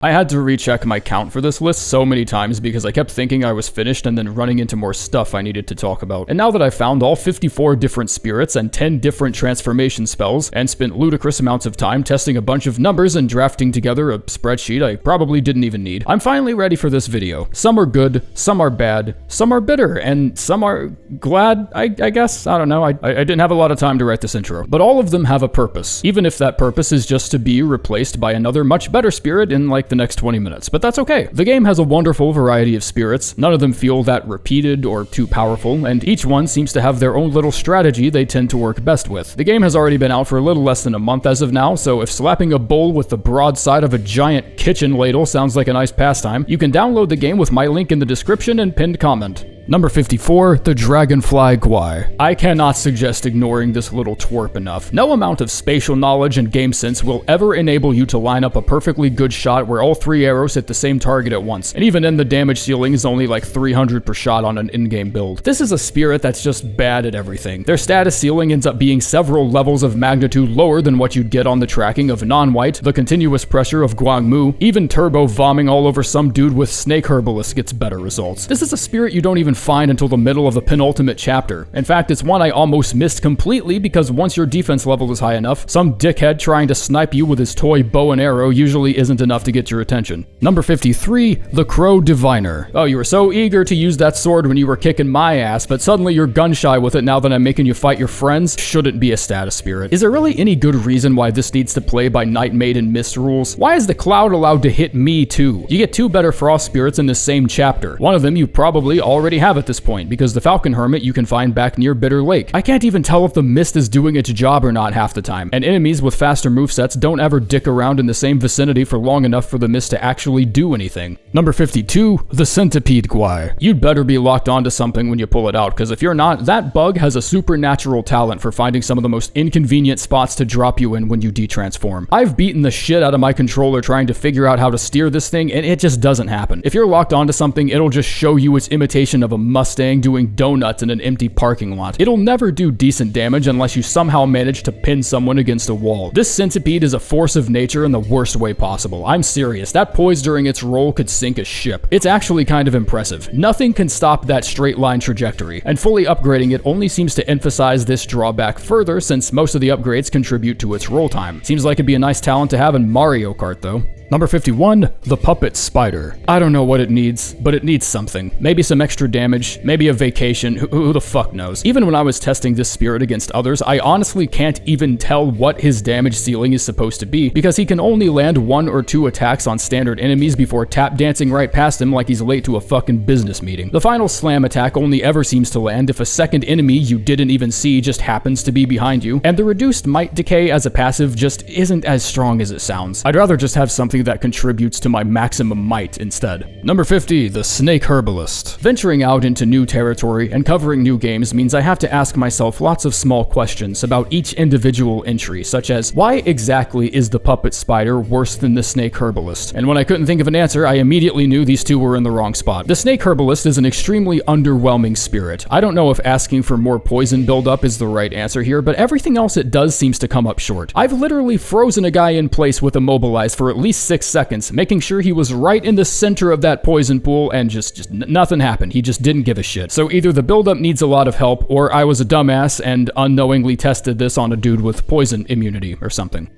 I had to recheck my count for this list so many times because I kept thinking I was finished and then running into more stuff I needed to talk about. And now that I've found all 54 different spirits and 10 different transformation spells, and spent ludicrous amounts of time testing a bunch of numbers and drafting together a spreadsheet I probably didn't even need, I'm finally ready for this video. Some are good, some are bad, some are bitter, and some are glad, I guess? I don't know, I didn't have a lot of time to write this intro. But all of them have a purpose, even if that purpose is just to be replaced by another much better spirit in like the next 20 minutes, but that's okay. The game has a wonderful variety of spirits, none of them feel that repeated or too powerful, and each one seems to have their own little strategy they tend to work best with. The game has already been out for a little less than a month as of now, so if slapping a bowl with the broadside of a giant kitchen ladle sounds like a nice pastime, you can download the game with my link in the description and pinned comment. Number 54, the Dragonfly Guai. I cannot suggest ignoring this little twerp enough. No amount of spatial knowledge and game sense will ever enable you to line up a perfectly good shot where all 3 arrows hit the same target at once, and even then the damage ceiling is only like 300 per shot on an in-game build. This is a spirit that's just bad at everything. Their status ceiling ends up being several levels of magnitude lower than what you'd get on the tracking of non-white, the continuous pressure of Guangmou, even turbo vomiting all over some dude with snake herbalist gets better results. This is a spirit you don't even find until the middle of the penultimate chapter. In fact, it's one I almost missed completely because once your defense level is high enough, some dickhead trying to snipe you with his toy bow and arrow usually isn't enough to get your attention. Number 53, the Crow Diviner. Oh, you were so eager to use that sword when you were kicking my ass, but suddenly you're gun shy with it now that I'm making you fight your friends? Shouldn't be a status spirit. Is there really any good reason why this needs to play by Night Maiden Mist rules? Why is the cloud allowed to hit me too? You get 2 better frost spirits in the same chapter. One of them you probably already have at this point, because the Falcon Hermit you can find back near Bitter Lake. I can't even tell if the mist is doing its job or not half the time, and enemies with faster movesets don't ever dick around in the same vicinity for long enough for the mist to actually do anything. Number 52, the Centipede Guai. You'd better be locked onto something when you pull it out, because if you're not, that bug has a supernatural talent for finding some of the most inconvenient spots to drop you in when you detransform. I've beaten the shit out of my controller trying to figure out how to steer this thing, and it just doesn't happen. If you're locked onto something, it'll just show you its imitation of a Mustang doing donuts in an empty parking lot. It'll never do decent damage unless you somehow manage to pin someone against a wall. This centipede is a force of nature in the worst way possible. I'm serious, that poise during its roll could sink a ship. It's actually kind of impressive. Nothing can stop that straight line trajectory, and fully upgrading it only seems to emphasize this drawback further since most of the upgrades contribute to its roll time. Seems like it'd be a nice talent to have in Mario Kart though. Number 51, the Puppet Spider. I don't know what it needs, but it needs something. Maybe some extra damage, maybe a vacation, who the fuck knows. Even when I was testing this spirit against others, I honestly can't even tell what his damage ceiling is supposed to be, because he can only land 1 or 2 attacks on standard enemies before tap dancing right past him like he's late to a fucking business meeting. The final slam attack only ever seems to land if a second enemy you didn't even see just happens to be behind you, and the reduced might decay as a passive just isn't as strong as it sounds. I'd rather just have something that contributes to my maximum might instead. Number 50, the Snake Herbalist. Venturing out into new territory and covering new games means I have to ask myself lots of small questions about each individual entry, such as, why exactly is the Puppet Spider worse than the Snake Herbalist? And when I couldn't think of an answer, I immediately knew these two were in the wrong spot. The Snake Herbalist is an extremely underwhelming spirit. I don't know if asking for more poison buildup is the right answer here, but everything else it does seems to come up short. I've literally frozen a guy in place with Immobilize for at least 6 seconds, making sure he was right in the center of that poison pool, and just nothing happened. He just didn't give a shit. So either the buildup needs a lot of help, or I was a dumbass and unknowingly tested this on a dude with poison immunity or something.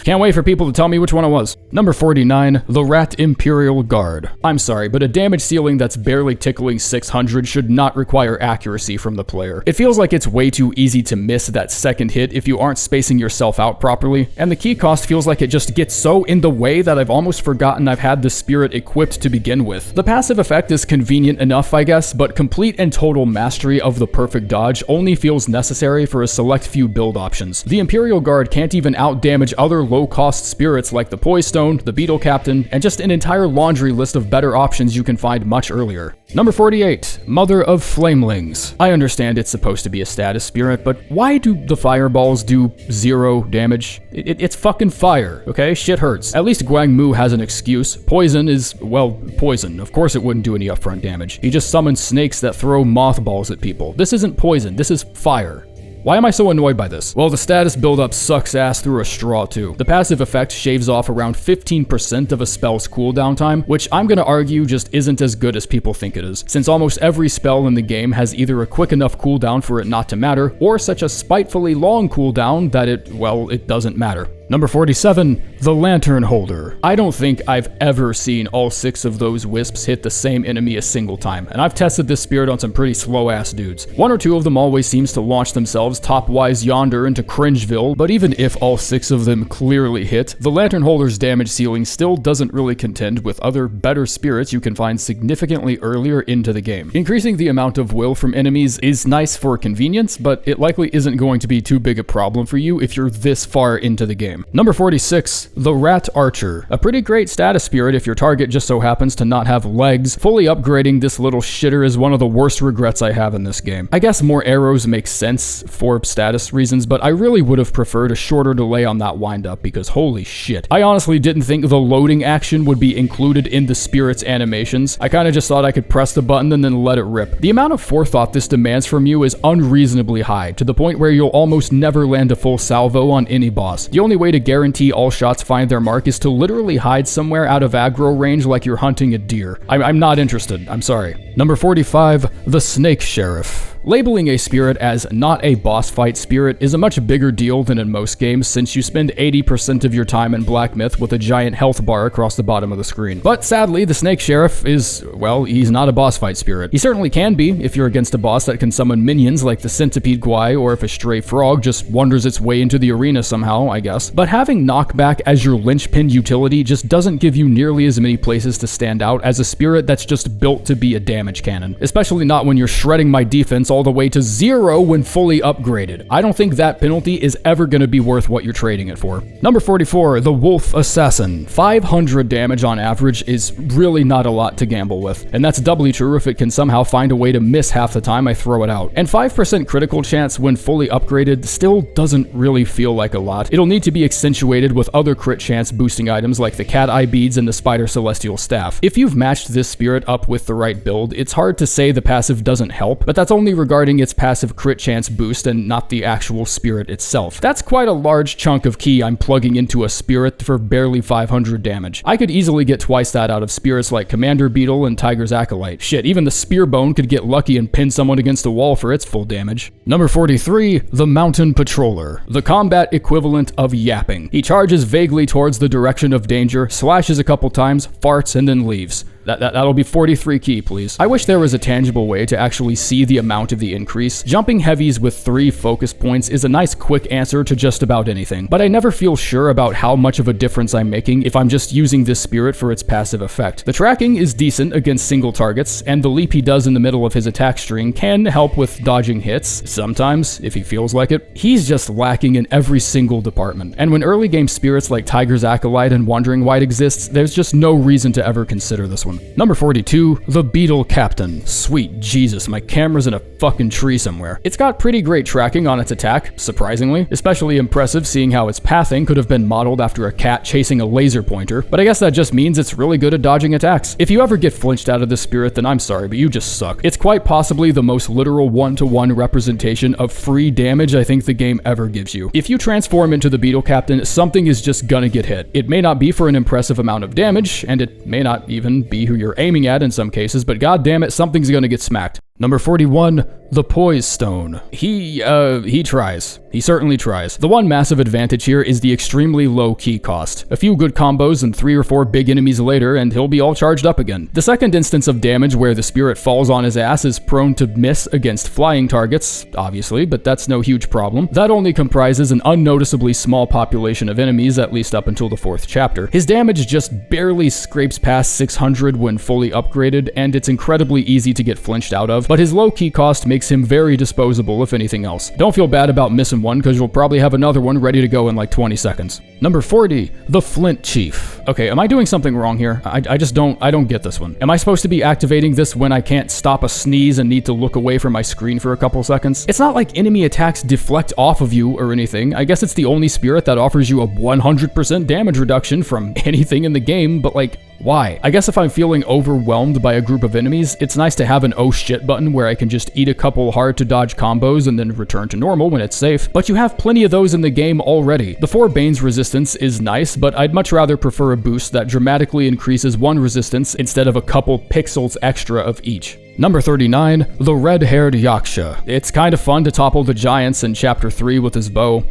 Can't wait for people to tell me which one it was. Number 49, the Rat Imperial Guard. I'm sorry, but a damage ceiling that's barely tickling 600 should not require accuracy from the player. It feels like it's way too easy to miss that second hit if you aren't spacing yourself out properly, and the key cost feels like it just gets so in the way that I've almost forgotten I've had the spirit equipped to begin with. The passive effect is convenient enough, I guess, but complete and total mastery of the perfect dodge only feels necessary for a select few build options. The Imperial Guard can't even out-damage other low-cost spirits like the Poisestone, the Beetle Captain, and just an entire laundry list of better options you can find much earlier. Number 48, Mother of Flamlings. I understand it's supposed to be a status spirit, but why do the fireballs do 0 damage? It's fucking fire, okay? Shit hurts. At least Guangmou has an excuse. Poison is, well, poison. Of course it wouldn't do any upfront damage. He just summons snakes that throw mothballs at people. This isn't poison, this is fire. Why am I so annoyed by this? Well, the status buildup sucks ass through a straw too. The passive effect shaves off around 15% of a spell's cooldown time, which I'm gonna argue just isn't as good as people think it is, since almost every spell in the game has either a quick enough cooldown for it not to matter, or such a spitefully long cooldown that it doesn't matter. Number 47, the Lantern Holder. I don't think I've ever seen all 6 of those wisps hit the same enemy a single time, and I've tested this spirit on some pretty slow-ass dudes. 1 or 2 of them always seems to launch themselves top-wise yonder into Cringeville, but even if all 6 of them clearly hit, the Lantern Holder's damage ceiling still doesn't really contend with other better spirits you can find significantly earlier into the game. Increasing the amount of will from enemies is nice for convenience, but it likely isn't going to be too big a problem for you if you're this far into the game. Number 46, the Rat Archer. A pretty great status spirit if your target just so happens to not have legs. Fully upgrading this little shitter is one of the worst regrets I have in this game. I guess more arrows make sense for status reasons, but I really would have preferred a shorter delay on that windup because holy shit. I honestly didn't think the loading action would be included in the spirit's animations. I kinda just thought I could press the button and then let it rip. The amount of forethought this demands from you is unreasonably high, to the point where you'll almost never land a full salvo on any boss. The only way to guarantee all shots find their mark is to literally hide somewhere out of aggro range like you're hunting a deer. I'm not interested, I'm sorry. Number 45, the Snake Sheriff. Labeling a spirit as not a boss fight spirit is a much bigger deal than in most games, since you spend 80% of your time in Black Myth with a giant health bar across the bottom of the screen. But sadly, the Snake Sheriff is, well, he's not a boss fight spirit. He certainly can be if you're against a boss that can summon minions like the Centipede Guai, or if a stray frog just wanders its way into the arena somehow, I guess. But having knockback as your linchpin utility just doesn't give you nearly as many places to stand out as a spirit that's just built to be a damage cannon. Especially not when you're shredding my defense all the way to 0 when fully upgraded. I don't think that penalty is ever going to be worth what you're trading it for. Number 44, the Wolf Assassin. 500 damage on average is really not a lot to gamble with, and that's doubly true if it can somehow find a way to miss half the time I throw it out. And 5% critical chance when fully upgraded still doesn't really feel like a lot. It'll need to be accentuated with other crit chance boosting items like the Cat Eye Beads and the Spider Celestial Staff. If you've matched this spirit up with the right build, it's hard to say the passive doesn't help, but that's only regarding its passive crit chance boost and not the actual spirit itself. That's quite a large chunk of ki I'm plugging into a spirit for barely 500 damage. I could easily get twice that out of spirits like Commander Beetle and Tiger's Acolyte. Shit, even the Spearbone could get lucky and pin someone against a wall for its full damage. Number 43, the Mountain Patroller. The combat equivalent of yapping. He charges vaguely towards the direction of danger, slashes a couple times, farts, and then leaves. That'll be 43 ki, please. I wish there was a tangible way to actually see the amount of the increase. Jumping heavies with 3 focus points is a nice quick answer to just about anything, but I never feel sure about how much of a difference I'm making if I'm just using this spirit for its passive effect. The tracking is decent against single targets, and the leap he does in the middle of his attack string can help with dodging hits, sometimes, if he feels like it. He's just lacking in every single department, and when early game spirits like Tiger's Acolyte and Wandering White exists, there's just no reason to ever consider this one. Number 42, the Beetle Captain. Sweet Jesus, my camera's in a fucking tree somewhere. It's got pretty great tracking on its attack, surprisingly. Especially impressive seeing how its pathing could have been modeled after a cat chasing a laser pointer, but I guess that just means it's really good at dodging attacks. If you ever get flinched out of this spirit, then I'm sorry, but you just suck. It's quite possibly the most literal one-to-one representation of free damage I think the game ever gives you. If you transform into the Beetle Captain, something is just gonna get hit. It may not be for an impressive amount of damage, and it may not even be who you're aiming at in some cases, but god damn it, something's gonna get smacked. Number 41, the Poisestone. He tries. He certainly tries. The one massive advantage here is the extremely low ki cost. A few good combos and 3 or 4 big enemies later, and he'll be all charged up again. The second instance of damage where the spirit falls on his ass is prone to miss against flying targets, obviously, but that's no huge problem. That only comprises an unnoticeably small population of enemies, at least up until the 4th chapter. His damage just barely scrapes past 600 when fully upgraded, and it's incredibly easy to get flinched out of, but his low ki cost makes him very disposable if anything else. Don't feel bad about missing one, because you'll probably have another one ready to go in like 20 seconds. Number 40, the Flint Chief. Okay, am I doing something wrong here? I don't get this one. Am I supposed to be activating this when I can't stop a sneeze and need to look away from my screen for a couple seconds? It's not like enemy attacks deflect off of you or anything. I guess it's the only spirit that offers you a 100% damage reduction from anything in the game, but like, Why? I guess if I'm feeling overwhelmed by a group of enemies, it's nice to have an oh shit button where I can just eat a couple hard to dodge combos and then return to normal when it's safe, but you have plenty of those in the game already. The 4 Bane's resistance is nice, but I'd much rather prefer a boost that dramatically increases one resistance instead of a couple pixels extra of each. Number 39, the Red-Haired Yaksha. It's kind of fun to topple the giants in Chapter 3 with his bow.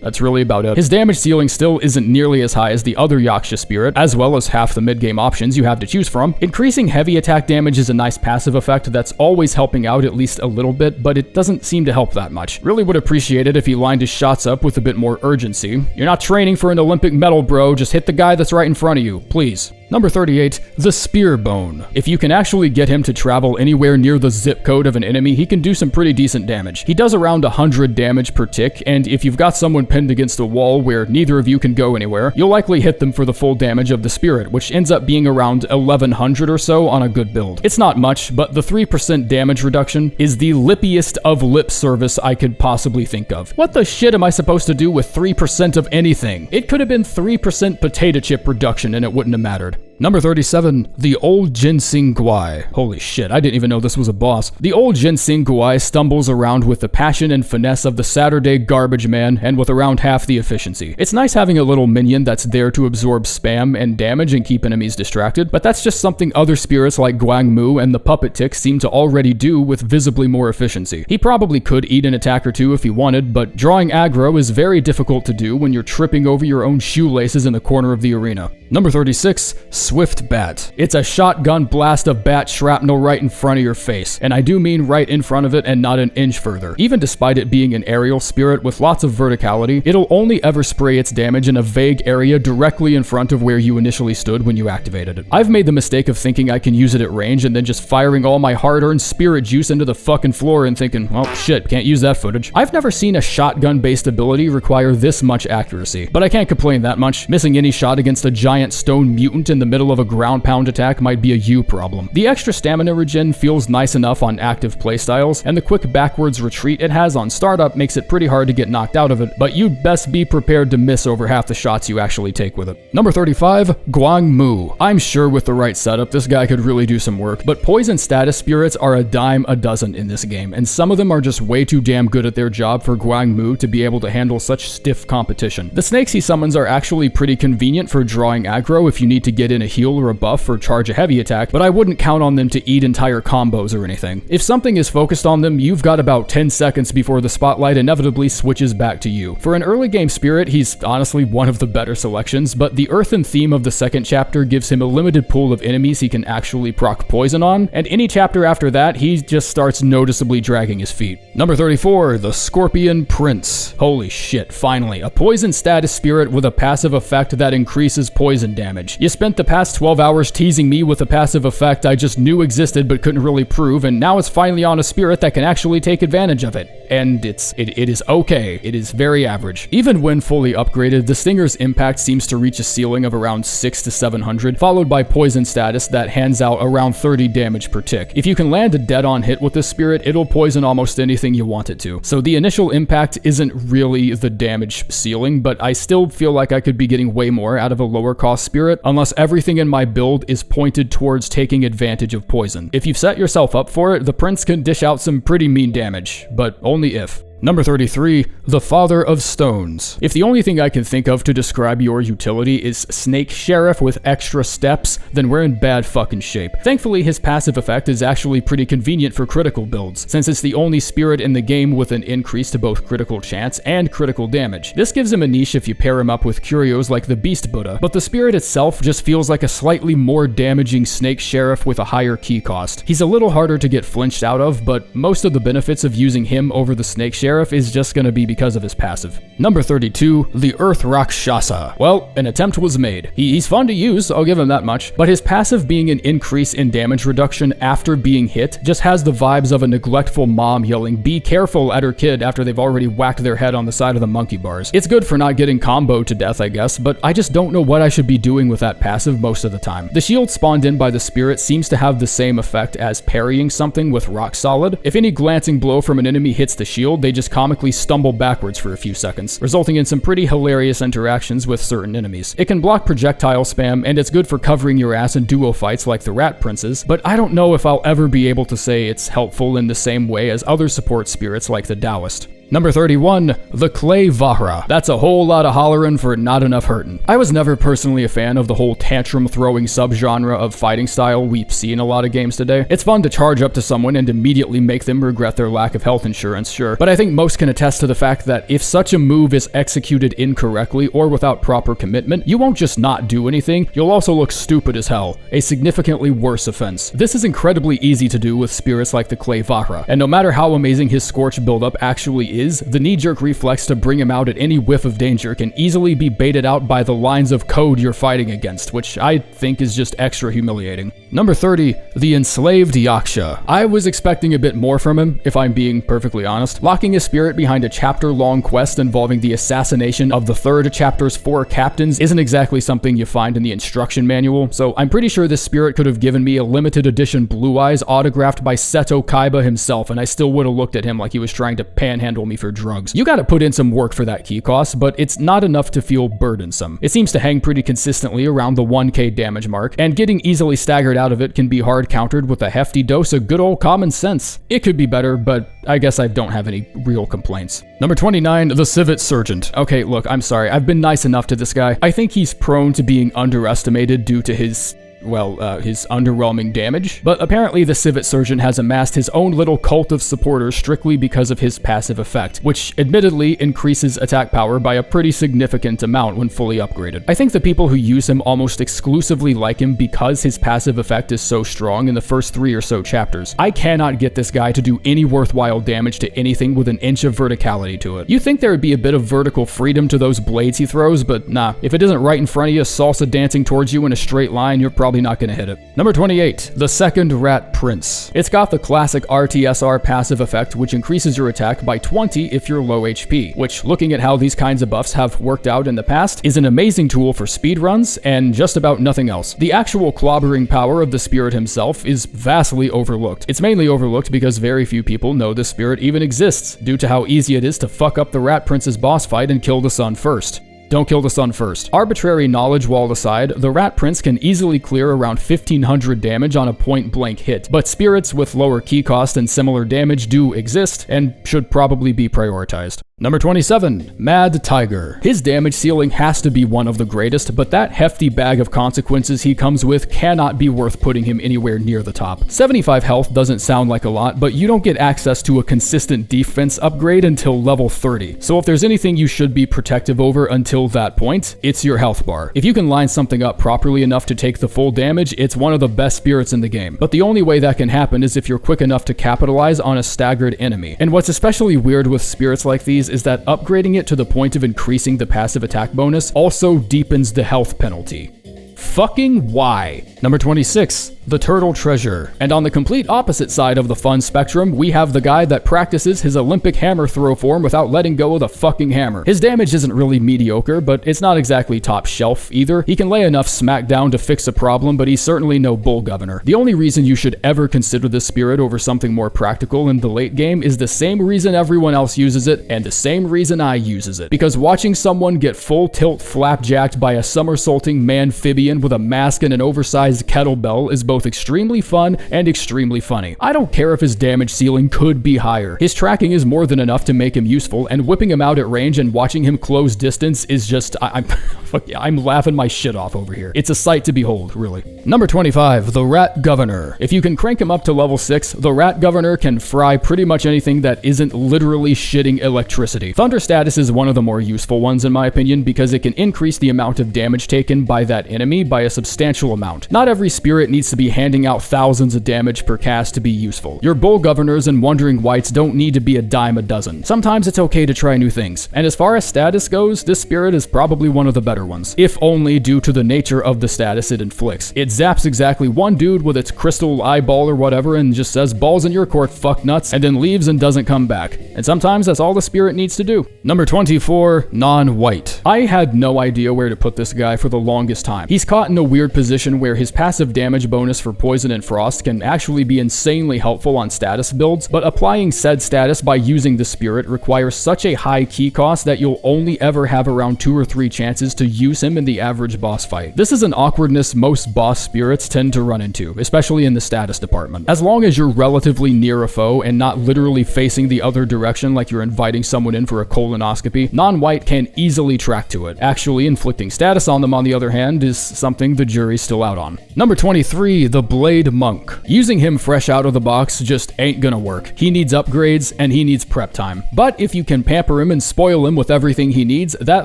That's really about it. His damage ceiling still isn't nearly as high as the other Yaksha spirit, as well as half the mid-game options you have to choose from. Increasing heavy attack damage is a nice passive effect that's always helping out at least a little bit, but it doesn't seem to help that much. Really would appreciate it if he lined his shots up with a bit more urgency. You're not training for an Olympic medal, bro, just hit the guy that's right in front of you, please. Number 38, the Spearbone. If you can actually get him to travel anywhere near the zip code of an enemy, he can do some pretty decent damage. He does around 100 damage per tick, and if you've got someone pinned against a wall where neither of you can go anywhere, you'll likely hit them for the full damage of the spirit, which ends up being around 1100 or so on a good build. It's not much, but the 3% damage reduction is the lippiest of lip service I could possibly think of. What the shit am I supposed to do with 3% of anything? It could have been 3% potato chip reduction and it wouldn't have mattered. Number 37, the old Ginseng Guai. Holy shit, I didn't even know this was a boss. The old Ginseng Guai stumbles around with the passion and finesse of the Saturday garbage man and with around half the efficiency. It's nice having a little minion that's there to absorb spam and damage and keep enemies distracted, but that's just something other spirits like Guangmou and the Puppet Tick seem to already do with visibly more efficiency. He probably could eat an attack or two if he wanted, but drawing aggro is very difficult to do when you're tripping over your own shoelaces in the corner of the arena. Number 36, Swift Bat. It's a shotgun blast of bat shrapnel right in front of your face, and I do mean right in front of it and not an inch further. Even despite it being an aerial spirit with lots of verticality, it'll only ever spray its damage in a vague area directly in front of where you initially stood when you activated it. I've made the mistake of thinking I can use it at range and then just firing all my hard-earned spirit juice into the fucking floor and thinking, well, shit, can't use that footage. I've never seen a shotgun-based ability require this much accuracy, but I can't complain that much. Missing any shot against a giant stone mutant in the middle of a ground pound attack might be a you problem. The extra stamina regen feels nice enough on active playstyles, and the quick backwards retreat it has on startup makes it pretty hard to get knocked out of it, but you'd best be prepared to miss over half the shots you actually take with it. Number 35, Guangmou. I'm sure with the right setup, this guy could really do some work, but poison status spirits are a dime a dozen in this game, and some of them are just way too damn good at their job for Guangmou to be able to handle such stiff competition. The snakes he summons are actually pretty convenient for drawing aggro if you need to get in a heal or a buff or charge a heavy attack, but I wouldn't count on them to eat entire combos or anything. If something is focused on them, you've got about 10 seconds before the spotlight inevitably switches back to you. For an early game spirit, he's honestly one of the better selections, but the earthen theme of the second chapter gives him a limited pool of enemies he can actually proc poison on, and any chapter after that, he just starts noticeably dragging his feet. Number 34, the Scorpion Prince. Holy shit, finally, a poison status spirit with a passive effect that increases poison damage. You spent the past 12 hours teasing me with a passive effect I just knew existed but couldn't really prove, and now it's finally on a spirit that can actually take advantage of it. And it is okay. It is very average. Even when fully upgraded, the Stinger's impact seems to reach a ceiling of around 600 to 700, followed by poison status that hands out around 30 damage per tick. If you can land a dead-on hit with this spirit, it'll poison almost anything you want it to. So the initial impact isn't really the damage ceiling, but I still feel like I could be getting way more out of a lower cost spirit, unless everything in my build is pointed towards taking advantage of poison. If you've set yourself up for it, the Prince can dish out some pretty mean damage, but only if. Number 33, the Father of Stones. If the only thing I can think of to describe your utility is Snake Sheriff with extra steps, then we're in bad fucking shape. Thankfully, his passive effect is actually pretty convenient for critical builds, since it's the only spirit in the game with an increase to both critical chance and critical damage. This gives him a niche if you pair him up with curios like the Beast Buddha, but the spirit itself just feels like a slightly more damaging Snake Sheriff with a higher key cost. He's a little harder to get flinched out of, but most of the benefits of using him over the Snake Sheriff is just gonna be because of his passive. Number 32, the Earth Rakshasa. Well, an attempt was made. He's fun to use, I'll give him that much, but his passive being an increase in damage reduction after being hit just has the vibes of a neglectful mom yelling, "Be careful," at her kid after they've already whacked their head on the side of the monkey bars. It's good for not getting comboed to death, I guess, but I just don't know what I should be doing with that passive most of the time. The shield spawned in by the spirit seems to have the same effect as parrying something with rock solid. If any glancing blow from an enemy hits the shield, they just just comically stumble backwards for a few seconds, resulting in some pretty hilarious interactions with certain enemies. It can block projectile spam, and it's good for covering your ass in duo fights like the Rat Princes, but I don't know if I'll ever be able to say it's helpful in the same way as other support spirits like the Daoist. Number 31, the Clay Vajra. That's a whole lot of hollerin' for not enough hurtin'. I was never personally a fan of the whole tantrum-throwing subgenre of fighting style we see in a lot of games today. It's fun to charge up to someone and immediately make them regret their lack of health insurance, sure, but I think most can attest to the fact that if such a move is executed incorrectly or without proper commitment, you won't just not do anything, you'll also look stupid as hell, a significantly worse offense. This is incredibly easy to do with spirits like the Clay Vajra, and no matter how amazing his Scorch buildup actually is, the knee-jerk reflex to bring him out at any whiff of danger can easily be baited out by the lines of code you're fighting against, which I think is just extra humiliating. Number 30, the Enslaved Yaksha. I was expecting a bit more from him, if I'm being perfectly honest. Locking his spirit behind a chapter-long quest involving the assassination of the third chapter's 4 captains isn't exactly something you find in the instruction manual, so I'm pretty sure this spirit could have given me a limited edition Blue Eyes autographed by Seto Kaiba himself, and I still would have looked at him like he was trying to panhandle me for drugs. You gotta put in some work for that key cost, but it's not enough to feel burdensome. It seems to hang pretty consistently around the 1k damage mark, and getting easily staggered out of it can be hard countered with a hefty dose of good old common sense. It could be better, but I guess I don't have any real complaints. Number 29, the Civet Sergeant. Okay, look, I'm sorry, I've been nice enough to this guy. I think he's prone to being underestimated due to his underwhelming damage, but apparently the Civet Sergeant has amassed his own little cult of supporters strictly because of his passive effect, which admittedly increases attack power by a pretty significant amount when fully upgraded. I think the people who use him almost exclusively like him because his passive effect is so strong in the first 3 or so chapters. I cannot get this guy to do any worthwhile damage to anything with an inch of verticality to it. You think there would be a bit of vertical freedom to those blades he throws, but nah, if it isn't right in front of you, salsa dancing towards you in a straight line, you're probably not gonna hit it. Number 28, the Second Rat Prince. It's got the classic RTSR passive effect, which increases your attack by 20 if you're low HP, which, looking at how these kinds of buffs have worked out in the past, is an amazing tool for speedruns and just about nothing else. The actual clobbering power of the spirit himself is vastly overlooked. It's mainly overlooked because very few people know the spirit even exists, due to how easy it is to fuck up the Rat Prince's boss fight and kill the sun first. Don't kill the sun first. Arbitrary knowledge wall aside, the Rat Prince can easily clear around 1500 damage on a point-blank hit, but spirits with lower key cost and similar damage do exist and should probably be prioritized. Number 27, Mad Tiger. His damage ceiling has to be one of the greatest, but that hefty bag of consequences he comes with cannot be worth putting him anywhere near the top. 75 health doesn't sound like a lot, but you don't get access to a consistent defense upgrade until level 30. So if there's anything you should be protective over until that point, it's your health bar. If you can line something up properly enough to take the full damage, it's one of the best spirits in the game. But the only way that can happen is if you're quick enough to capitalize on a staggered enemy. And what's especially weird with spirits like these is that upgrading it to the point of increasing the passive attack bonus also deepens the health penalty. Fucking why? Number 26, the Turtle Treasure. And on the complete opposite side of the fun spectrum, we have the guy that practices his Olympic hammer throw form without letting go of the fucking hammer. His damage isn't really mediocre, but it's not exactly top shelf either. He can lay enough smack down to fix a problem, but he's certainly no bull governor. The only reason you should ever consider this spirit over something more practical in the late game is the same reason everyone else uses it, and the same reason I uses it. Because watching someone get full tilt flapjacked by a somersaulting amphibian with a mask and an oversized kettlebell is both extremely fun and extremely funny. I don't care if his damage ceiling could be higher. His tracking is more than enough to make him useful, and whipping him out at range and watching him close distance is just, I'm laughing my shit off over here. It's a sight to behold, really. Number 25, the Rat Governor. If you can crank him up to level 6, the Rat Governor can fry pretty much anything that isn't literally shitting electricity. Thunder status is one of the more useful ones in my opinion because it can increase the amount of damage taken by that enemy by a substantial amount. Not every spirit needs to be handing out thousands of damage per cast to be useful. Your Bull Governors and Wandering Wights don't need to be a dime a dozen. Sometimes it's okay to try new things. And as far as status goes, this spirit is probably one of the better ones, if only due to the nature of the status it inflicts. It zaps exactly one dude with its crystal eyeball or whatever and just says, balls in your court, fuck nuts, and then leaves and doesn't come back. And sometimes that's all the spirit needs to do. Number 24, Non-White. I had no idea where to put this guy for the longest time. He's caught in a weird position where his passive damage bonus bonus for poison and frost can actually be insanely helpful on status builds, but applying said status by using the spirit requires such a high key cost that you'll only ever have around 2 or 3 chances to use him in the average boss fight. This is an awkwardness most boss spirits tend to run into, especially in the status department. As long as you're relatively near a foe and not literally facing the other direction like you're inviting someone in for a colonoscopy, non-white can easily track to it. Actually, inflicting status on them, on the other hand, is something the jury's still out on. Number 23, the Blade Monk. Using him fresh out of the box just ain't gonna work. He needs upgrades and he needs prep time. But if you can pamper him and spoil him with everything he needs, that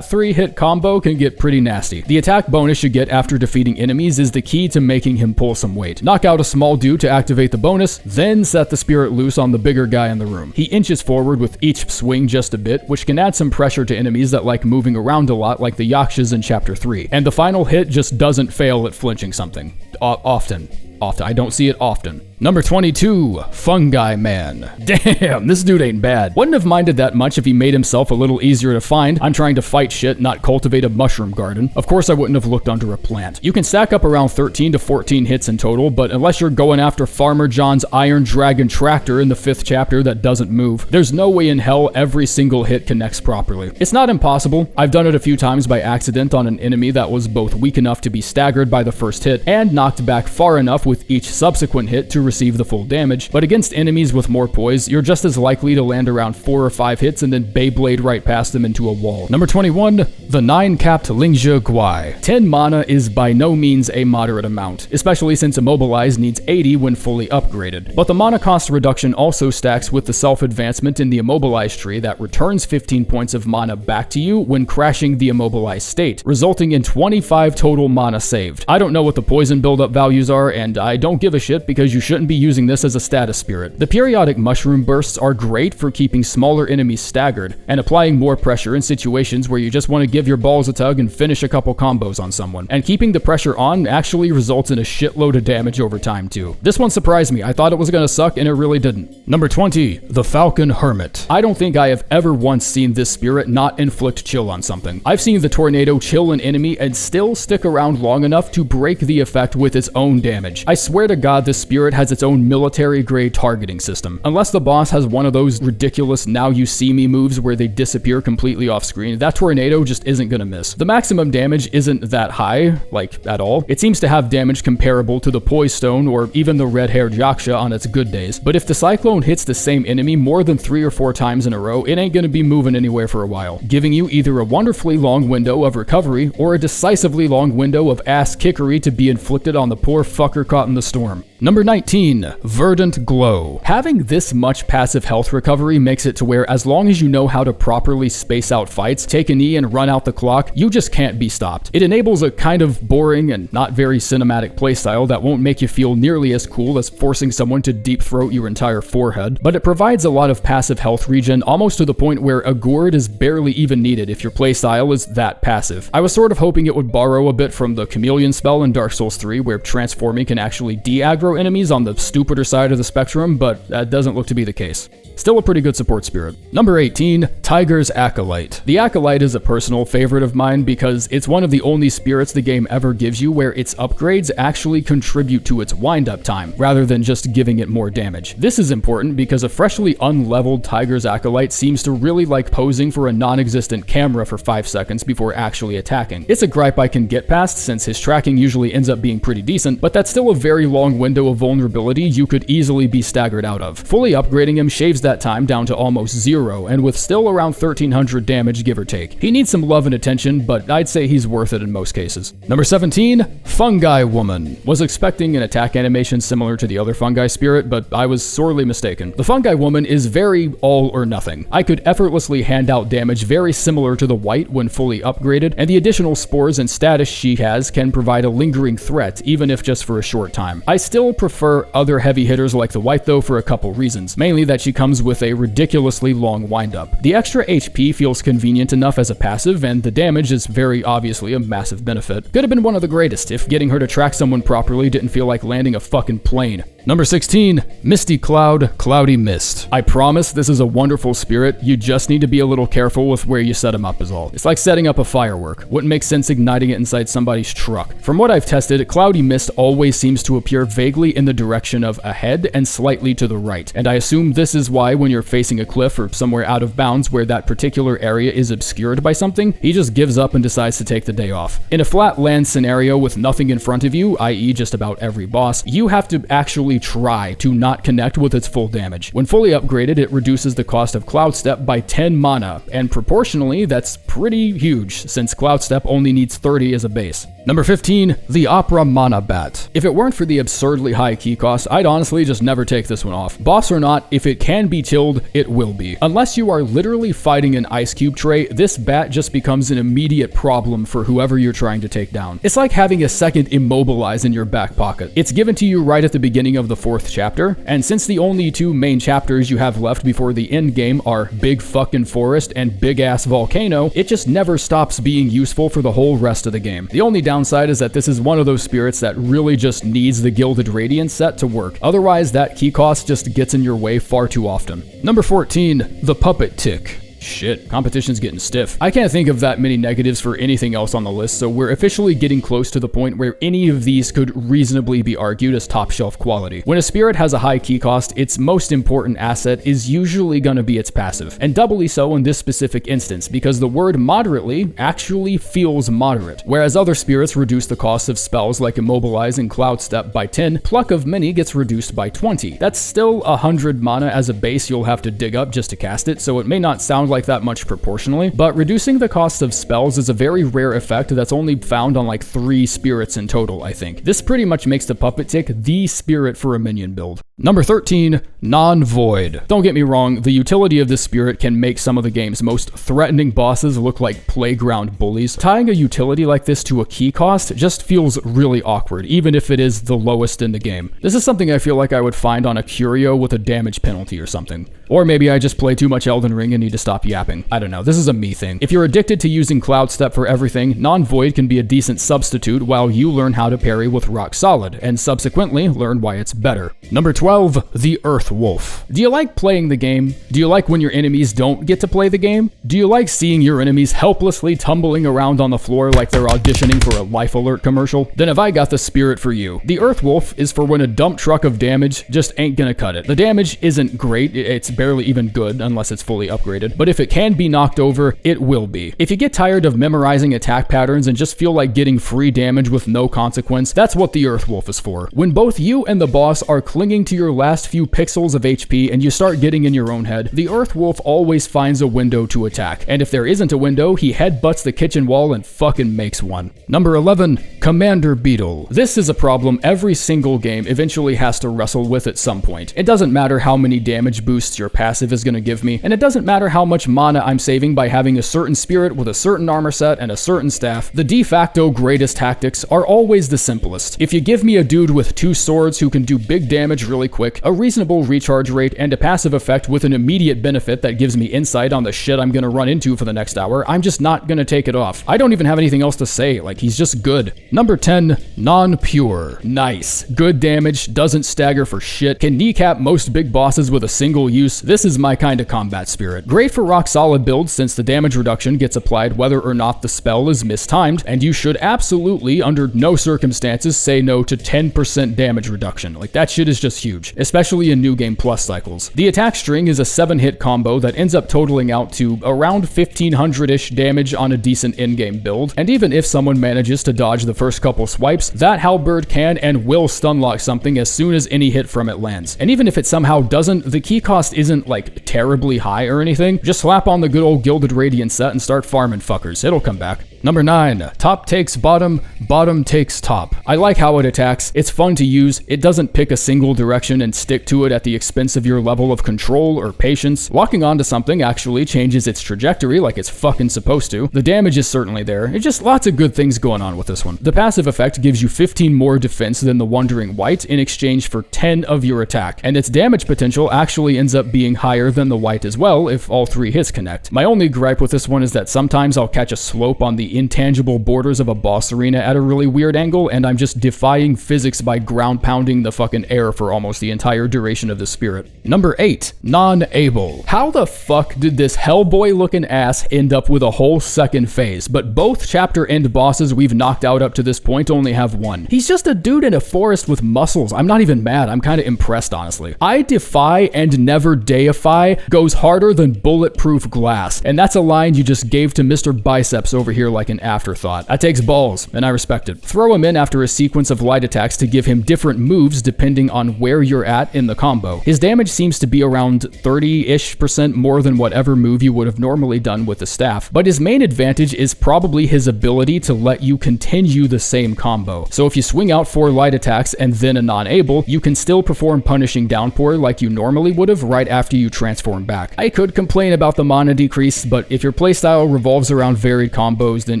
3-hit combo can get pretty nasty. The attack bonus you get after defeating enemies is the key to making him pull some weight. Knock out a small dude to activate the bonus, then set the spirit loose on the bigger guy in the room. He inches forward with each swing just a bit, which can add some pressure to enemies that like moving around a lot, like the Yakshas in Chapter 3. And the final hit just doesn't fail at flinching something. Often. I don't see it often. Number 22, Fungi Man. Damn, this dude ain't bad. Wouldn't have minded that much if he made himself a little easier to find. I'm trying to fight shit, not cultivate a mushroom garden. Of course I wouldn't have looked under a plant. You can stack up around 13 to 14 hits in total, but unless you're going after Farmer John's Iron Dragon tractor in the 5th chapter that doesn't move, there's no way in hell every single hit connects properly. It's not impossible. I've done it a few times by accident on an enemy that was both weak enough to be staggered by the first hit and knocked back far enough with each subsequent hit to receive the full damage, but against enemies with more poise, you're just as likely to land around 4 or 5 hits and then Beyblade right past them into a wall. Number 21, the 9-capped Lingzhi Guai. 10 mana is by no means a moderate amount, especially since Immobilize needs 80 when fully upgraded. But the mana cost reduction also stacks with the self-advancement in the Immobilize tree that returns 15 points of mana back to you when crashing the Immobilize state, resulting in 25 total mana saved. I don't know what the poison buildup values are, and I don't give a shit because you shouldn't be using this as a status spirit. The periodic mushroom bursts are great for keeping smaller enemies staggered and applying more pressure in situations where you just want to give your balls a tug and finish a couple combos on someone. And keeping the pressure on actually results in a shitload of damage over time too. This one surprised me. I thought it was gonna suck and it really didn't. Number 20, the Falcon Hermit. I don't think I have ever once seen this spirit not inflict chill on something. I've seen the tornado chill an enemy and still stick around long enough to break the effect with its own damage. I swear to God this spirit has its own military-grade targeting system. Unless the boss has one of those ridiculous now you see me moves where they disappear completely off screen, that tornado just isn't gonna miss. The maximum damage isn't that high, like at all. It seems to have damage comparable to the Poisestone or even the red-haired Yaksha on its good days, but if the Cyclone hits the same enemy more than 3 or 4 times in a row, it ain't gonna be moving anywhere for a while, giving you either a wonderfully long window of recovery or a decisively long window of ass kickery to be inflicted on the poor fucker caught in the storm. Number 19, Verdant Glow. Having this much passive health recovery makes it to where as long as you know how to properly space out fights, take a knee and run out the clock, you just can't be stopped. It enables a kind of boring and not very cinematic playstyle that won't make you feel nearly as cool as forcing someone to deep throat your entire forehead, but it provides a lot of passive health regen almost to the point where a gourd is barely even needed if your playstyle is that passive. I was sort of hoping it would borrow a bit from the Chameleon spell in Dark Souls 3 where transforming can actually de-aggro enemies on the stupider side of the spectrum, but that doesn't look to be the case. Still a pretty good support spirit. Number 18, Tiger's Acolyte. The Acolyte is a personal favorite of mine because it's one of the only spirits the game ever gives you where its upgrades actually contribute to its wind-up time, rather than just giving it more damage. This is important because a freshly unleveled Tiger's Acolyte seems to really like posing for a non-existent camera for 5 seconds before actually attacking. It's a gripe I can get past since his tracking usually ends up being pretty decent, but that's still a very long window of vulnerability you could easily be staggered out of. Fully upgrading him shaves that time down to almost 0, and with still around 1300 damage give or take. He needs some love and attention, but I'd say he's worth it in most cases. Number 17, Fungiwoman. Was expecting an attack animation similar to the other fungi spirit, but I was sorely mistaken. The Fungiwoman is very all or nothing. I could effortlessly hand out damage very similar to the white when fully upgraded, and the additional spores and status she has can provide a lingering threat, even if just for a short time. I still prefer other heavy hitters like the white though for a couple reasons, mainly that she comes with a ridiculously long windup. The extra HP feels convenient enough as a passive, and the damage is very obviously a massive benefit. Could have been one of the greatest if getting her to track someone properly didn't feel like landing a fucking plane. Number 16, Misty Cloud, Cloudy Mist. I promise this is a wonderful spirit, you just need to be a little careful with where you set him up is all. It's like setting up a firework. Wouldn't make sense igniting it inside somebody's truck. From what I've tested, Cloudy Mist always seems to appear vaguely in the direction of ahead and slightly to the right. And I assume this is why when you're facing a cliff or somewhere out of bounds where that particular area is obscured by something, he just gives up and decides to take the day off. In a flat land scenario with nothing in front of you, i.e. just about every boss, you have to actually try to not connect with its full damage. When fully upgraded, it reduces the cost of Cloud Step by 10 mana, and proportionally, that's pretty huge, since Cloud Step only needs 30 as a base. Number 15, the Apramana Bat. If it weren't for the absurdly high key cost, I'd honestly just never take this one off. Boss or not, if it can be killed, it will be. Unless you are literally fighting an ice cube tray, this bat just becomes an immediate problem for whoever you're trying to take down. It's like having a second Immobilize in your back pocket. It's given to you right at the beginning of the 4th chapter, and since the only 2 main chapters you have left before the end game are Big Fucking Forest and Big Ass Volcano, it just never stops being useful for the whole rest of the game. The only downside is that this is one of those spirits that really just needs the Gilded Radiance set to work. Otherwise, that key cost just gets in your way far too often. Number 14, the Puppet Tick. Shit, competition's getting stiff. I can't think of that many negatives for anything else on the list, so we're officially getting close to the point where any of these could reasonably be argued as top shelf quality. When a spirit has a high key cost, its most important asset is usually gonna be its passive, and doubly so in this specific instance, because the word moderately actually feels moderate. Whereas other spirits reduce the cost of spells like Immobilize and Cloud Step by 10, Pluck of Many gets reduced by 20. That's still 100 mana as a base you'll have to dig up just to cast it, so it may not sound like that much proportionally, but reducing the cost of spells is a very rare effect that's only found on like 3 spirits in total, I think. This pretty much makes the Puppet Tick the spirit for a minion build. Number 13, Non-Void. Don't get me wrong, the utility of this spirit can make some of the game's most threatening bosses look like playground bullies. Tying a utility like this to a key cost just feels really awkward, even if it is the lowest in the game. This is something I feel like I would find on a curio with a damage penalty or something. Or maybe I just play too much Elden Ring and need to stop yapping. I don't know, this is a me thing. If you're addicted to using Cloud Step for everything, Non-Void can be a decent substitute while you learn how to parry with Rock Solid, and subsequently learn why it's better. Number 12, the Earth Wolf. Do you like playing the game? Do you like when your enemies don't get to play the game? Do you like seeing your enemies helplessly tumbling around on the floor like they're auditioning for a Life Alert commercial? Then have I got the spirit for you. The Earth Wolf is for when a dump truck of damage just ain't gonna cut it. The damage isn't great, it's barely even good unless it's fully upgraded, but if it can be knocked over, it will be. If you get tired of memorizing attack patterns and just feel like getting free damage with no consequence, that's what the Earth Wolf is for. When both you and the boss are clinging to your last few pixels of HP and you start getting in your own head, the Earth Wolf always finds a window to attack, and if there isn't a window, he headbutts the kitchen wall and fucking makes one. Number 11, Commander Beetle. This is a problem every single game eventually has to wrestle with at some point. It doesn't matter how many damage boosts your passive is gonna give me, and it doesn't matter how much mana I'm saving by having a certain spirit with a certain armor set and a certain staff. The de facto greatest tactics are always the simplest. If you give me a dude with 2 swords who can do big damage really quick, a reasonable recharge rate, and a passive effect with an immediate benefit that gives me insight on the shit I'm gonna run into for the next hour, I'm just not gonna take it off. I don't even have anything else to say, like he's just good. Number 10, Non-Pure. Nice. Good damage, doesn't stagger for shit, can kneecap most big bosses with a single use. This is my kind of combat spirit. Great for rock solid builds since the damage reduction gets applied whether or not the spell is mistimed, and you should absolutely, under no circumstances, say no to 10% damage reduction. Like that shit is just huge, especially in New Game Plus cycles. The attack string is a 7-hit combo that ends up totaling out to around 1500-ish damage on a decent in-game build, and even if someone manages to dodge the first couple swipes, that halberd can and will stunlock something as soon as any hit from it lands. And even if it somehow doesn't, the key cost isn't like terribly high or anything. Just slap on the good old Gilded Radiance set and start farming fuckers. It'll come back. Number 9, top takes bottom, bottom takes top. I like how it attacks, it's fun to use, it doesn't pick a single direction and stick to it at the expense of your level of control or patience. Walking onto something actually changes its trajectory like it's fucking supposed to. The damage is certainly there, it's just lots of good things going on with this one. The passive effect gives you 15 more defense than the Wandering Wight in exchange for 10 of your attack, and its damage potential actually ends up being higher than the Wight as well if all 3 hits connect. My only gripe with this one is that sometimes I'll catch a slope on the the intangible borders of a boss arena at a really weird angle, and I'm just defying physics by ground pounding the fucking air for almost the entire duration of the spirit. Number 8, non-able. How the fuck did this Hellboy looking ass end up with a whole second phase, but both chapter end bosses we've knocked out up to this point only have one? He's just a dude in a forest with muscles. I'm not even mad, I'm kinda impressed, honestly. I defy and never deify goes harder than bulletproof glass, and that's a line you just gave to Mr. Biceps over here like an afterthought. That takes balls, and I respect it. Throw him in after a sequence of light attacks to give him different moves depending on where you're at in the combo. His damage seems to be around 30-ish% more than whatever move you would have normally done with the staff, but his main advantage is probably his ability to let you continue the same combo. So if you swing out 4 light attacks and then a non-able, you can still perform Punishing Downpour like you normally would have right after you transform back. I could complain about the mana decrease, but if your playstyle revolves around varied combos, then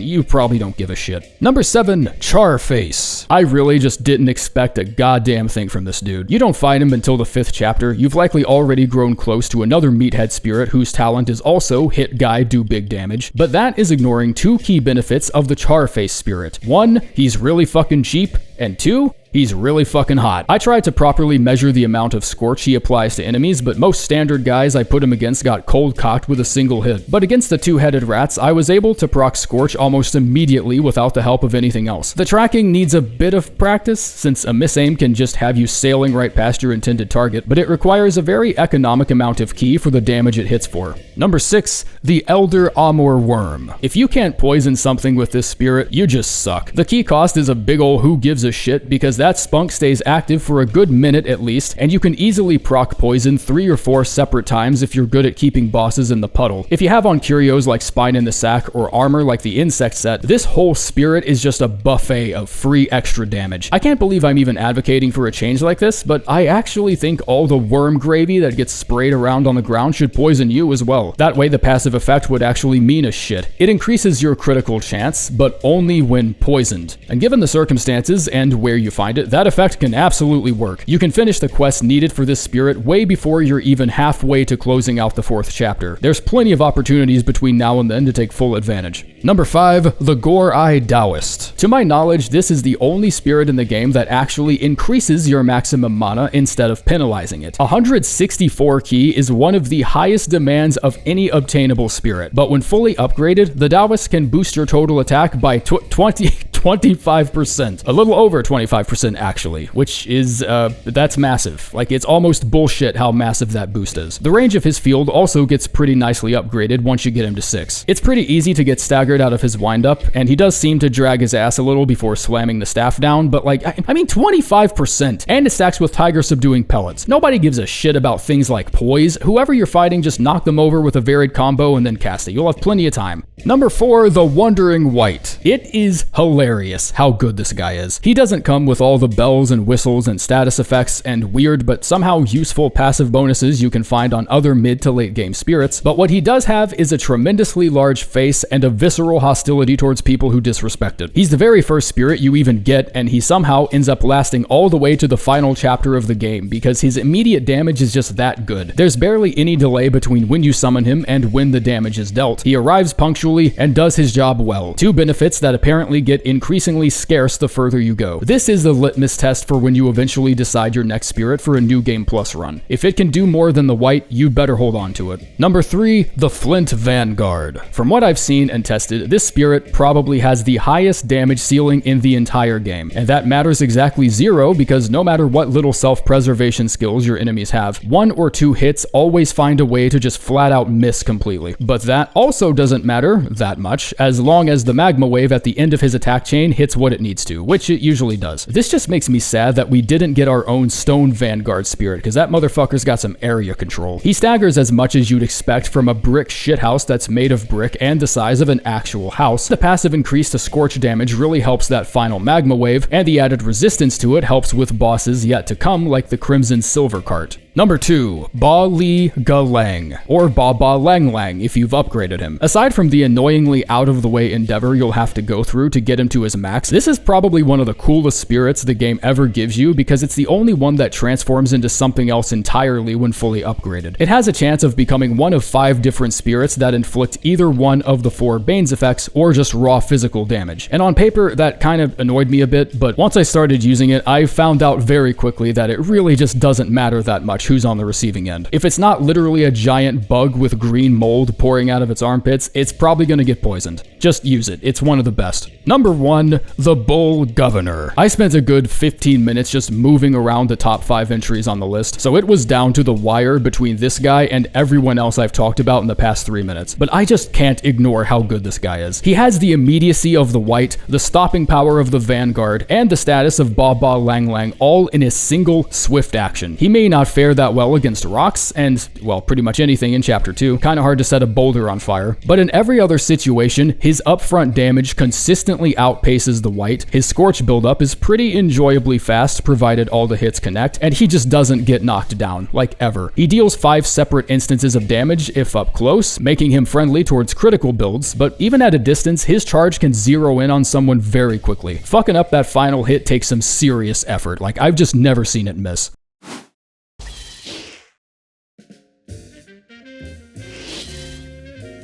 you probably don't give a shit. Number 7, Charface. I really just didn't expect a goddamn thing from this dude. You don't fight him until the 5th chapter. You've likely already grown close to another meathead spirit whose talent is also hit guy, do big damage, but that is ignoring 2 key benefits of the Charface spirit. 1, he's really fucking cheap, and 2, he's really fucking hot. I tried to properly measure the amount of Scorch he applies to enemies, but most standard guys I put him against got cold-cocked with a single hit. But against the 2-headed rats, I was able to proc Scorch almost immediately without the help of anything else. The tracking needs a bit of practice, since a misaim can just have you sailing right past your intended target, but it requires a very economic amount of ki for the damage it hits for. Number 6, the Elder Amor Worm. If you can't poison something with this spirit, you just suck. The key cost is a big ol' who gives a shit, because that spunk stays active for a good minute at least, and you can easily proc poison 3 or 4 separate times if you're good at keeping bosses in the puddle. If you have on curios like Spine in the Sack or armor like the Insect set, this whole spirit is just a buffet of free extra damage. I can't believe I'm even advocating for a change like this, but I actually think all the worm gravy that gets sprayed around on the ground should poison you as well. That way the passive effect would actually mean a shit. It increases your critical chance, but only when poisoned. And given the circumstances and where you find it, that effect can absolutely work. You can finish the quests needed for this spirit way before you're even halfway to closing out the 4th chapter. There's plenty of opportunities between now and then to take full advantage. Number 5, the Gore-Eye Daoist. To my knowledge, this is the only spirit in the game that actually increases your maximum mana instead of penalizing it. 164 ki is one of the highest demands of any obtainable spirit, but when fully upgraded, the Daoist can boost your total attack by 25%. A little over 25% actually, which is, that's massive. Like, it's almost bullshit how massive that boost is. The range of his field also gets pretty nicely upgraded once you get him to 6. It's pretty easy to get staggered out of his windup, and he does seem to drag his ass a little before slamming the staff down, but like, I mean 25%, and it stacks with Tiger Subduing Pellets. Nobody gives a shit about things like poise. Whoever you're fighting, just knock them over with a varied combo and then cast it. You'll have plenty of time. Number 4, the Wandering Wight. It is hilarious how good this guy is. He doesn't come with all the bells and whistles and status effects and weird but somehow useful passive bonuses you can find on other mid to late game spirits, but what he does have is a tremendously large face and a visceral hostility towards people who disrespect it. He's the very first spirit you even get, and he somehow ends up lasting all the way to the final chapter of the game because his immediate damage is just that good. There's barely any delay between when you summon him and when the damage is dealt. He arrives punctually and does his job well. 2 benefits that apparently get increasingly scarce the further you go. This is the litmus test for when you eventually decide your next spirit for a New Game Plus run. If it can do more than the Wight, you'd better hold on to it. Number 3, the Flint Vanguard. From what I've seen and tested, this spirit probably has the highest damage ceiling in the entire game, and that matters exactly 0 because no matter what little self-preservation skills your enemies have, 1 or 2 hits always find a way to just flat out miss completely. But that also doesn't matter that much, as long as the magma wave at the end of his attack chain hits what it needs to, which it usually does. This just makes me sad that we didn't get our own Stone Vanguard spirit, because that motherfucker's got some area control. He staggers as much as you'd expect from a brick shithouse that's made of brick and the size of an actual house. The passive increase to Scorch damage really helps that final magma wave, and the added resistance to it helps with bosses yet to come like the Crimson Silver Cart. Number 2, Baw-Li-Guhh-Lang, or Baw-Li-Guhh-Lang if you've upgraded him. Aside from the annoyingly out-of-the-way endeavor you'll have to go through to get him to his max, this is probably one of the coolest spirits the game ever gives you because it's the only one that transforms into something else entirely when fully upgraded. It has a chance of becoming one of 5 different spirits that inflict either one of the 4 Bane's effects or just raw physical damage. And on paper, that kind of annoyed me a bit, but once I started using it, I found out very quickly that it really just doesn't matter that much who's on the receiving end. If it's not literally a giant bug with green mold pouring out of its armpits, it's probably gonna get poisoned. Just use it, it's one of the best. Number 1, the Bull Governor. I spent a good 15 minutes just moving around the top 5 entries on the list, so it was down to the wire between this guy and everyone else I've talked about in the past 3 minutes. But I just can't ignore how good this guy is. He has the immediacy of the white, the stopping power of the Vanguard, and the status of Baw-Li-Guhh-Lang all in a single swift action. He may not fare that well against rocks, and, well, pretty much anything in Chapter 2. Kinda hard to set a boulder on fire. But in every other situation, his upfront damage consistently outpaces the white, his Scorch buildup is pretty enjoyably fast provided all the hits connect, and he just doesn't get knocked down, like ever. He deals 5 separate instances of damage if up close, making him friendly towards critical builds, but even at a distance, his charge can zero in on someone very quickly. Fucking up that final hit takes some serious effort, like I've just never seen it miss.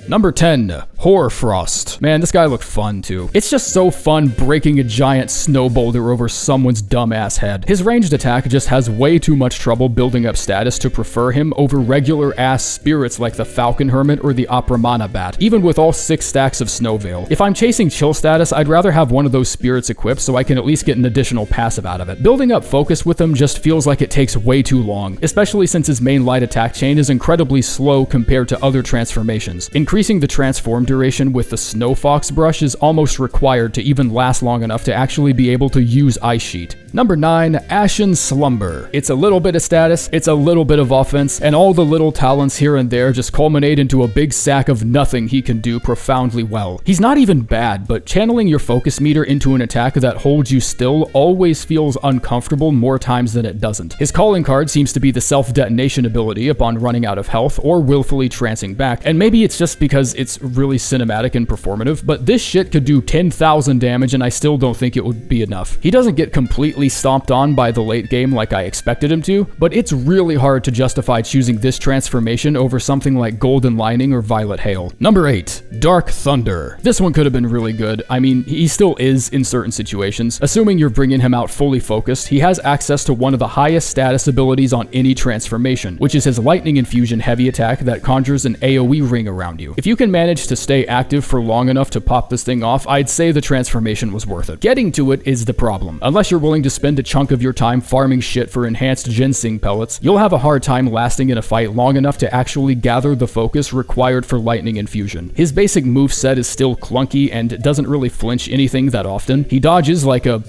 Number 10, Hoarfrost. Man, this guy looked fun too. It's just so fun breaking a giant snow boulder over someone's dumbass head. His ranged attack just has way too much trouble building up status to prefer him over regular ass spirits like the Falcon Hermit or the Apramana Bat, even with all 6 stacks of Snow Veil. If I'm chasing chill status, I'd rather have one of those spirits equipped so I can at least get an additional passive out of it. Building up focus with him just feels like it takes way too long, especially since his main light attack chain is incredibly slow compared to other transformations. Increasing the transform duration with the Snow Fox brush is almost required to even last long enough to actually be able to use Ice Sheet. Number 9, Ashen Slumber. It's a little bit of status, it's a little bit of offense, and all the little talents here and there just culminate into a big sack of nothing he can do profoundly well. He's not even bad, but channeling your focus meter into an attack that holds you still always feels uncomfortable more times than it doesn't. His calling card seems to be the self-detonation ability upon running out of health or willfully trancing back, and maybe it's just because it's really cinematic and performative, but this shit could do 10,000 damage and I still don't think it would be enough. He doesn't get completely stomped on by the late game like I expected him to, but it's really hard to justify choosing this transformation over something like Golden Lining or Violet Hail. Number 8, Dark Thunder. This one could have been really good. I mean, he still is in certain situations. Assuming you're bringing him out fully focused, he has access to one of the highest status abilities on any transformation, which is his Lightning Infusion heavy attack that conjures an AoE ring around you. If you can manage to stay active for long enough to pop this thing off, I'd say the transformation was worth it. Getting to it is the problem. Unless you're willing to spend a chunk of your time farming shit for enhanced ginseng pellets, you'll have a hard time lasting in a fight long enough to actually gather the focus required for Lightning Infusion. His basic moveset is still clunky and doesn't really flinch anything that often. He dodges like a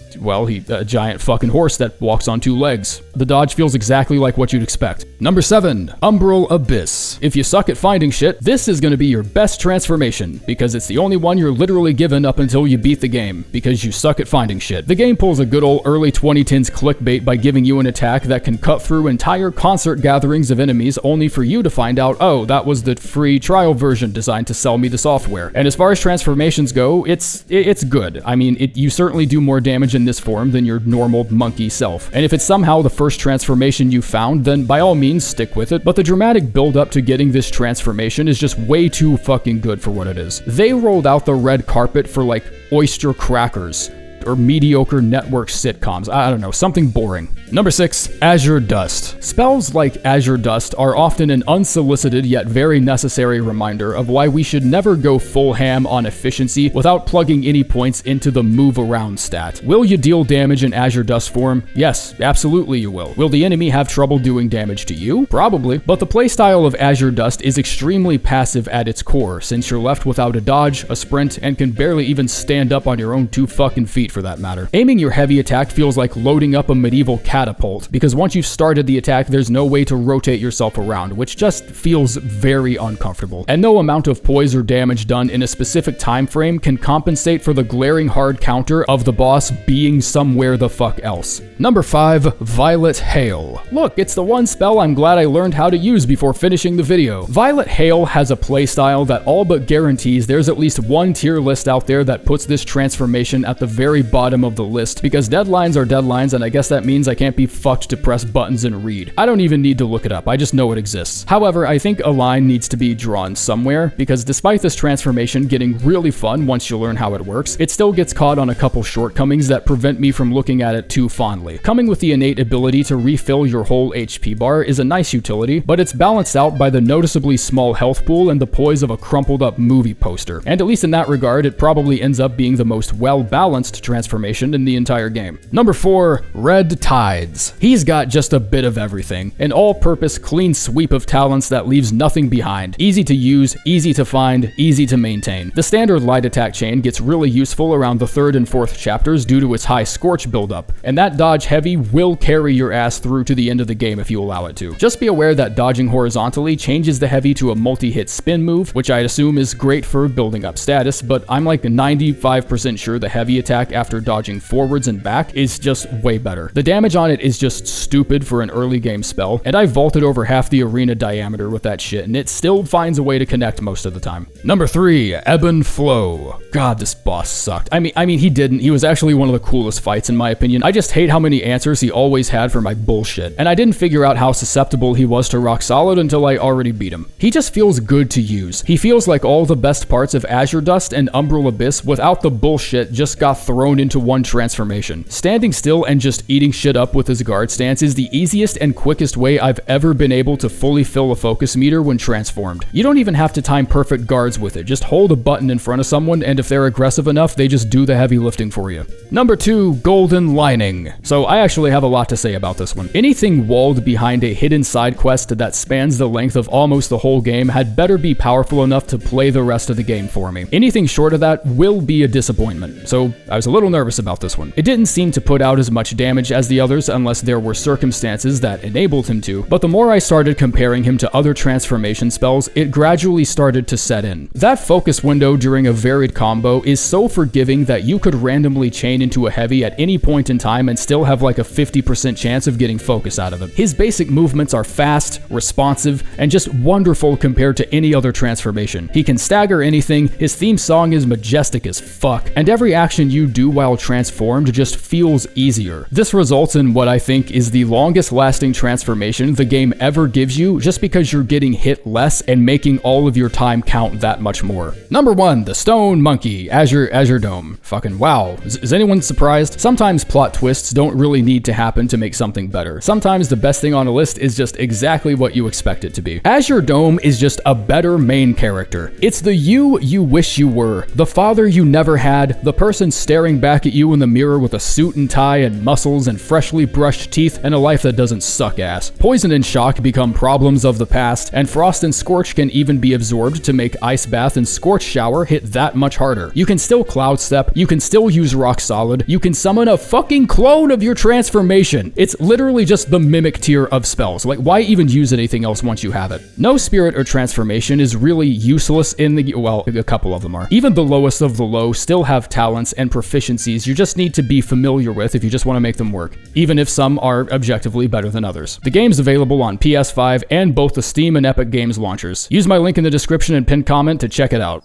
giant fucking horse that walks on 2 legs. The dodge feels exactly like what you'd expect. Number 7, Umbral Abyss. If you suck at finding shit, this is gonna be your best transformation, because it's the only one you're literally given up until you beat the game, because you suck at finding shit. The game pulls a good old early 2010s clickbait by giving you an attack that can cut through entire concert gatherings of enemies only for you to find out, oh, that was the free trial version designed to sell me the software. And as far as transformations go, it's good. I mean, you certainly do more damage in this form than your normal monkey self. And if it's somehow the first transformation you found, then by all means stick with it, but the dramatic build up to getting this transformation is just way too fucking good for what it is. They rolled out the red carpet for like oyster crackers or mediocre network sitcoms. I don't know, something boring. Number 6, Azure Dust. Spells like Azure Dust are often an unsolicited yet very necessary reminder of why we should never go full ham on efficiency without plugging any points into the move around stat. Will you deal damage in Azure Dust form? Yes, absolutely you will. Will the enemy have trouble doing damage to you? Probably. But the playstyle of Azure Dust is extremely passive at its core, since you're left without a dodge, a sprint, and can barely even stand up on your own 2 fucking feet for that matter. Aiming your heavy attack feels like loading up a medieval catapult, because once you've started the attack, there's no way to rotate yourself around, which just feels very uncomfortable. And no amount of poise or damage done in a specific time frame can compensate for the glaring hard counter of the boss being somewhere the fuck else. Number 5, Violet Hail. Look, it's the one spell I'm glad I learned how to use before finishing the video. Violet Hail has a playstyle that all but guarantees there's at least one tier list out there that puts this transformation at the very bottom of the list, because deadlines are deadlines, and I guess that means I can't be fucked to press buttons and read. I don't even need to look it up, I just know it exists. However, I think a line needs to be drawn somewhere, because despite this transformation getting really fun once you learn how it works, it still gets caught on a couple shortcomings that prevent me from looking at it too fondly. Coming with the innate ability to refill your whole HP bar is a nice utility, but it's balanced out by the noticeably small health pool and the poise of a crumpled up movie poster. And at least in that regard, it probably ends up being the most well-balanced transformation in the entire game. Number 4, Red Tides. He's got just a bit of everything. An all-purpose clean sweep of talents that leaves nothing behind. Easy to use, easy to find, easy to maintain. The standard light attack chain gets really useful around the 3rd and 4th chapters due to its high scorch buildup, and that dodge heavy will carry your ass through to the end of the game if you allow it to. Just be aware that dodging horizontally changes the heavy to a multi-hit spin move, which I'd assume is great for building up status, but I'm like 95% sure the heavy attack after dodging forwards and back is just way better. The damage on it is just stupid for an early game spell, and I vaulted over half the arena diameter with that shit, and it still finds a way to connect most of the time. Number 3, Ebon Flow. God, this boss sucked. I mean, he didn't. He was actually one of the coolest fights in my opinion. I just hate how many answers he always had for my bullshit, and I didn't figure out how susceptible he was to rock solid until I already beat him. He just feels good to use. He feels like all the best parts of Azure Dust and Umbral Abyss without the bullshit just got thrown into one transformation. Standing still and just eating shit up with his guard stance is the easiest and quickest way I've ever been able to fully fill a focus meter when transformed. You don't even have to time perfect guards with it, just hold a button in front of someone, and if they're aggressive enough, they just do the heavy lifting for you. Number 2, Golden Lining. So I actually have a lot to say about this one. Anything walled behind a hidden side quest that spans the length of almost the whole game had better be powerful enough to play the rest of the game for me. Anything short of that will be a disappointment, so I was a little nervous about this one. It didn't seem to put out as much damage as the others unless there were circumstances that enabled him to, but the more I started comparing him to other transformation spells, it gradually started to set in. That focus window during a varied combo is so forgiving that you could randomly chain into a heavy at any point in time and still have like a 50% chance of getting focus out of him. His basic movements are fast, responsive, and just wonderful compared to any other transformation. He can stagger anything, his theme song is majestic as fuck, and every action you do while transformed just feels easier. This results in what I think is the longest lasting transformation the game ever gives you, just because you're getting hit less and making all of your time count that much more. Number 1, the Stone Monkey, Azure Dome. Fucking wow. Is anyone surprised? Sometimes plot twists don't really need to happen to make something better. Sometimes the best thing on a list is just exactly what you expect it to be. Azure Dome is just a better main character. It's the you wish you were, the father you never had, the person staring back at you in the mirror with a suit and tie and muscles and freshly brushed teeth and a life that doesn't suck ass. Poison and shock become problems of the past, and frost and scorch can even be absorbed to make ice bath and scorch shower hit that much harder. You can still cloud step, you can still use rock solid, you can summon a fucking clone of your transformation. It's literally just the mimic tier of spells. Like, why even use anything else once you have it? No spirit or transformation is really useless in the, well, a couple of them are. Even the lowest of the low still have talents and proficiencies you just need to be familiar with if you just want to make them work, even if some are objectively better than others. The game's available on PS5 and both the Steam and Epic Games launchers. Use my link in the description and pinned comment to check it out.